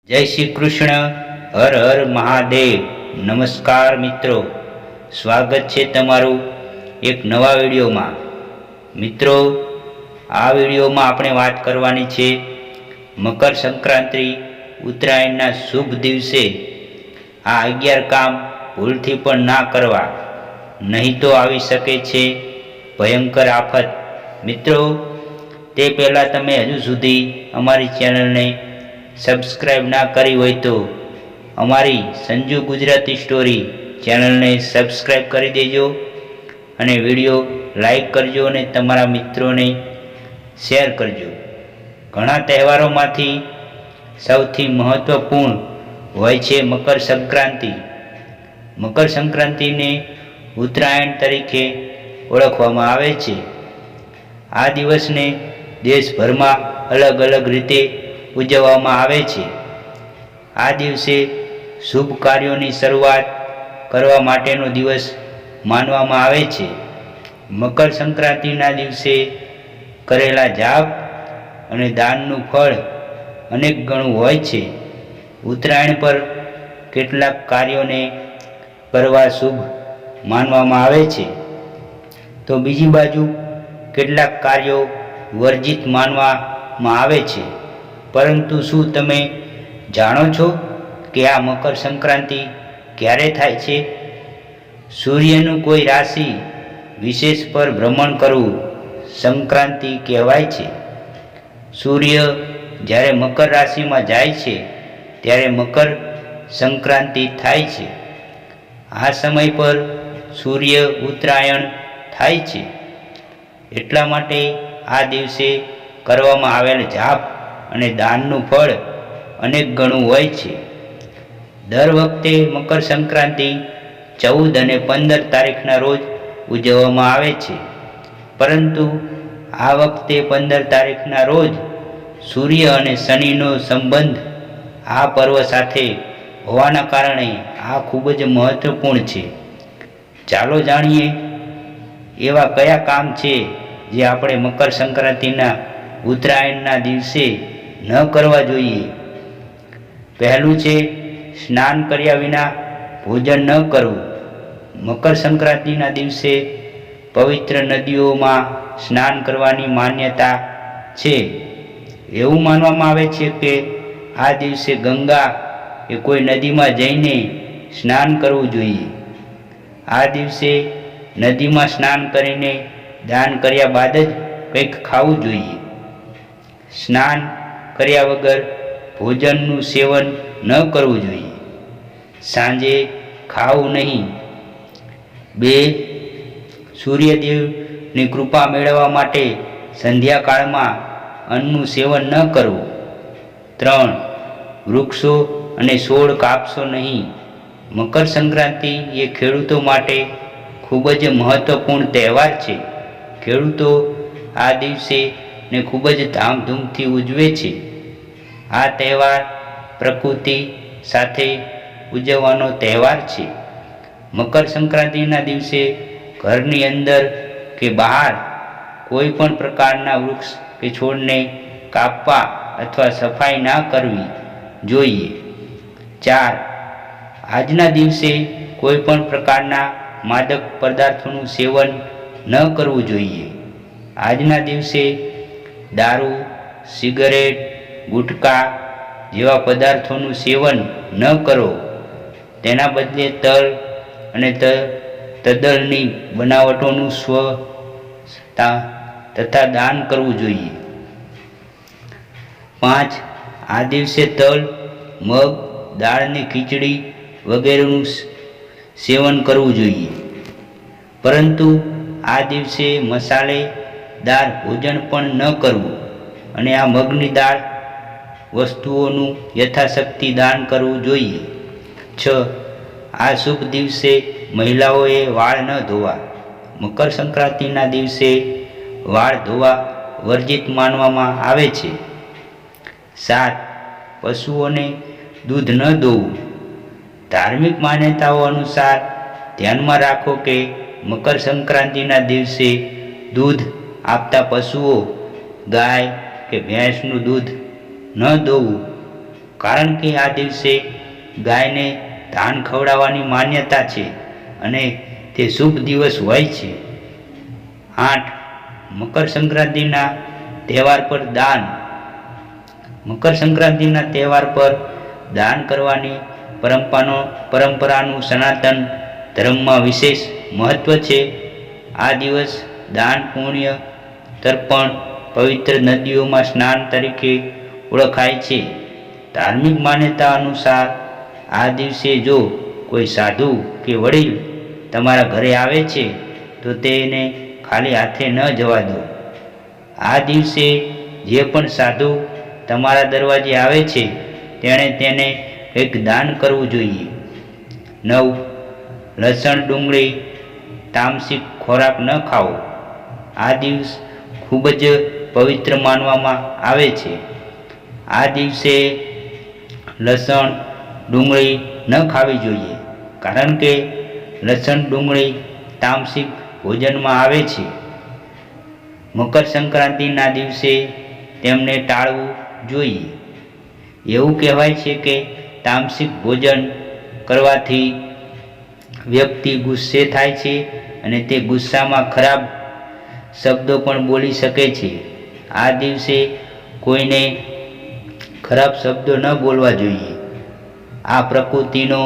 જય શ્રી કૃષ્ણ. હર હર મહાદેવ. નમસ્કાર મિત્રો, સ્વાગત છે તમારું એક નવા વિડીયોમાં. મિત્રો, આ વિડીયોમાં આપણે વાત કરવાની છે મકર સંક્રાંતિ ઉત્તરાયણના શુભ દિવસે આ 11 કામ ભૂલથી પણ ના કરવા, નહીં તો આવી શકે છે ભયંકર આફત. મિત્રો, તે પહેલાં તમે હજુ સુધી અમારી ચેનલને સબસ્ક્રાઈબ ના કરી હોય તો અમારી સંજુ ગુજરાતી સ્ટોરી ચેનલને સબસ્ક્રાઈબ કરી દેજો અને વિડીયો લાઈક કરજો અને તમારા મિત્રોને શેર કરજો. ઘણા તહેવારોમાંથી સૌથી મહત્ત્વપૂર્ણ હોય છે મકર સંક્રાંતિ. મકર સંક્રાંતિને ઉત્તરાયણ તરીકે ઓળખવામાં આવે છે. આ દિવસને દેશભરમાં અલગ અલગ રીતે ઉજવવામાં આવે છે. આ દિવસે શુભ કાર્યોની શરૂઆત કરવા માટેનો દિવસ માનવામાં આવે છે. મકર સંક્રાંતિના દિવસે કરેલા જાપ અને દાનનું ફળ અનેક ગણું હોય છે. ઉત્તરાયણ પર કેટલાક કાર્યોને કરવા શુભ માનવામાં આવે છે, તો બીજી બાજુ કેટલાક કાર્યો વર્જિત માનવામાં આવે છે. પરંતુ શું તમે જાણો છો કે આ મકર સંક્રાંતિ ક્યારે થાય છે? સૂર્યનું કોઈ રાશિ વિશેષ પર ભ્રમણ કરવું સંક્રાંતિ કહેવાય છે. સૂર્ય જ્યારે મકર રાશિમાં જાય છે ત્યારે મકર સંક્રાંતિ થાય છે. આ સમય પર સૂર્ય ઉત્તરાયણ થાય છે. એટલા માટે આ દિવસે કરવામાં આવેલ જાપ અને દાનનું ફળ અનેક ગણું હોય છે. દર વખતે મકર સંક્રાંતિ 14 અને 15 તારીખના રોજ ઉજવવામાં આવે છે, પરંતુ આ વખતે 15 તારીખના રોજ સૂર્ય અને શનિનો સંબંધ આ પર્વ સાથે હોવાના કારણે આ ખૂબ જ મહત્વપૂર્ણ છે. ચાલો જાણીએ એવા કયા કામ છે જે આપણે મકર સંક્રાંતિના ઉત્તરાયણના દિવસે ન કરવા જોઈએ. પહેલું છે સ્નાન કર્યા વિના ભોજન ન કરવું. મકર સંક્રાંતિના દિવસે પવિત્ર નદીઓમાં સ્નાન કરવાની માન્યતા છે. એવું માનવામાં આવે છે કે આ દિવસે ગંગા કે કોઈ નદીમાં જઈને સ્નાન કરવું જોઈએ. આ દિવસે નદીમાં સ્નાન કરીને દાન કર્યા બાદ જ કંઈક ખાવું જોઈએ. સ્નાન કર્યા વગર ભોજનનું સેવન ન કરવું જોઈએ. સાંજે ખાવું નહીં. 2. સૂર્યદેવની કૃપા મેળવવા માટે સંધ્યાકાળમાં અન્નનું સેવન ન કરવું. 3. વૃક્ષો અને છોડ કાપશો નહીં. મકર સંક્રાંતિ એ ખેડૂતો માટે ખૂબ જ મહત્વપૂર્ણ તહેવાર છે. ખેડૂતો આ દિવસે ને ખૂબ જ ધામધૂમથી ઉજવે છે. આ તહેવાર પ્રકૃતિ સાથે ઉજવવાનો તહેવાર છે. મકર સંક્રાંતિના દિવસે ઘરની અંદર કે બહાર કોઈ પણ પ્રકારના વૃક્ષ કે છોડને કાપવા અથવા સફાઈ ના કરવી જોઈએ. 4. આજના દિવસે કોઈ પણ પ્રકારના માદક પદાર્થોનું સેવન ન કરવું જોઈએ. આજના દિવસે દારૂ, સિગરેટ, ગુટકા જેવા પદાર્થોનું સેવન ન કરો. તેના બદલે તલ અને તદ્દળની બનાવટોનું તથા દાન કરવું જોઈએ. 5. આ દિવસે તલ, મગ, દાળની ખીચડી વગેરેનું સેવન કરવું જોઈએ. પરંતુ આ દિવસે મસાલેદાર ભોજન પણ ન કરવું અને આ મગની દાળ વસ્તુઓનું યથાશક્તિ દાન કરવું જોઈએ. 6. આ શુભ દિવસે મહિલાઓએ વાળ ન ધોવા. મકર સંક્રાંતિના દિવસે વાળ ધોવા વર્જિત માનવામાં આવે છે. 7. પશુઓને દૂધ ન દોવું. ધાર્મિક માન્યતાઓ અનુસાર ધ્યાનમાં રાખો કે મકર સંક્રાંતિના દિવસે દૂધ આપતા પશુઓ, ગાય કે ભેંસનું દૂધ ન દોવું કારણ કે આ દિવસે ગાયને ધાન ખવડાવવાની માન્યતા છે અને તે શુભ દિવસ હોય છે. 8. મકર સંક્રાંતિના તહેવાર પર દાન. મકર સંક્રાંતિના તહેવાર પર દાન કરવાની પરંપરાનું સનાતન ધર્મમાં વિશેષ મહત્વ છે. આ દિવસ દાન, પુણ્ય, તર્પણ, પવિત્ર નદીઓમાં સ્નાન તરીકે ઓળખાય છે. ધાર્મિક માન્યતા અનુસાર આ દિવસે જો કોઈ સાધુ કે વડીલ તમારા ઘરે આવે છે તો તેને ખાલી હાથે ન જવા દો. આ દિવસે જે પણ સાધુ તમારા દરવાજે આવે છે તેણે તેને એક દાન કરવું જોઈએ. 9. લસણ, ડુંગળી, તામસિક ખોરાક ન ખાવો. આ દિવસ ખૂબ જ પવિત્ર માનવામાં આવે છે. આ દિવસે લસણ, ડુંગળી ન ખાવી જોઈએ, કારણ કે લસણ, ડુંગળી તામસિક ભોજનમાં આવે છે. મકર સંક્રાંતિના દિવસે તેમને ટાળવું જોઈએ. એવું કહેવાય છે કે તામસિક ભોજન કરવાથી વ્યક્તિ ગુસ્સે થાય છે અને તે ગુસ્સામાં ખરાબ શબ્દો પણ બોલી શકે છે. આ દિવસે કોઈને ખરાબ શબ્દો ન બોલવા જોઈએ. આ પ્રકૃતિનો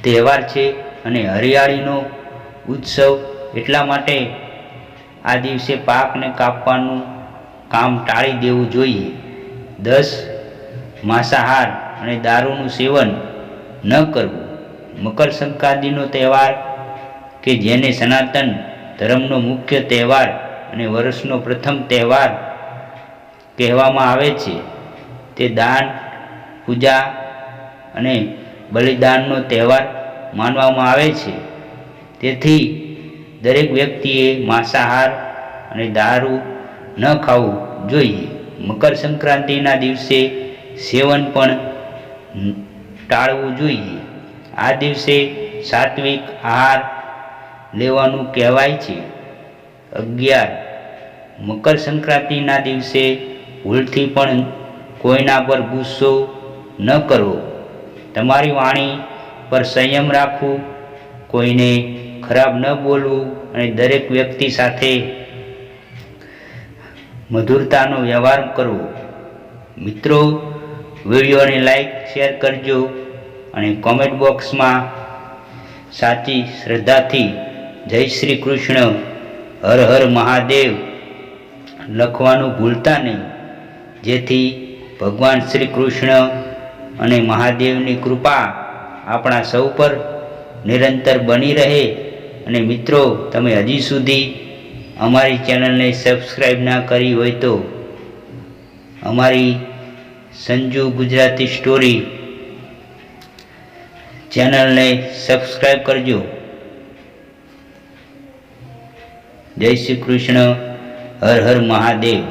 તહેવાર છે અને હરિયાળીનો ઉત્સવ, એટલા માટે આ દિવસે પાકને કાપવાનું કામ ટાળી દેવું જોઈએ. 10. માંસાહાર અને દારૂનું સેવન ન કરવું. મકર સંક્રાંતિનો તહેવાર કે જેને સનાતન ધર્મનો મુખ્ય તહેવાર અને વર્ષનો પ્રથમ તહેવાર કહેવામાં આવે છે, તે દાન, પૂજા અને બલિદાનનો તહેવાર માનવામાં આવે છે. તેથી દરેક વ્યક્તિએ માંસાહાર અને દારૂ ન ખાવું જોઈએ. મકર સંક્રાંતિના દિવસે સેવન પણ ટાળવું જોઈએ. આ દિવસે સાત્વિક આહાર લેવાનું કહેવાય છે. 11. મકર સંક્રાંતિના દિવસે ભૂલથી પણ કોઈના પર ગુસ્સો ન કરવો. તમારી વાણી પર સંયમ રાખવું, કોઈને ખરાબ ન બોલવું અને દરેક વ્યક્તિ સાથે મધુરતાનો વ્યવહાર કરવો. મિત્રો, વિડીયોને લાઈક, શેર કરજો અને કોમેન્ટ બોક્સમાં સાચી શ્રદ્ધાથી જય શ્રી કૃષ્ણ, હર હર મહાદેવ લખવાનું ભૂલતા નહીં, જેથી ભગવાન શ્રી કૃષ્ણ અને મહાદેવની કૃપા આપણા સૌ પર નિરંતર બની રહે. અને મિત્રો, તમે હજી સુધી અમારી ચેનલને સબસ્ક્રાઈબ ના કરી હોય તો અમારી સંજુ ગુજરાતી સ્ટોરી ચેનલને સબસ્ક્રાઈબ કરજો. જય શ્રી કૃષ્ણ, હર હર મહાદેવ.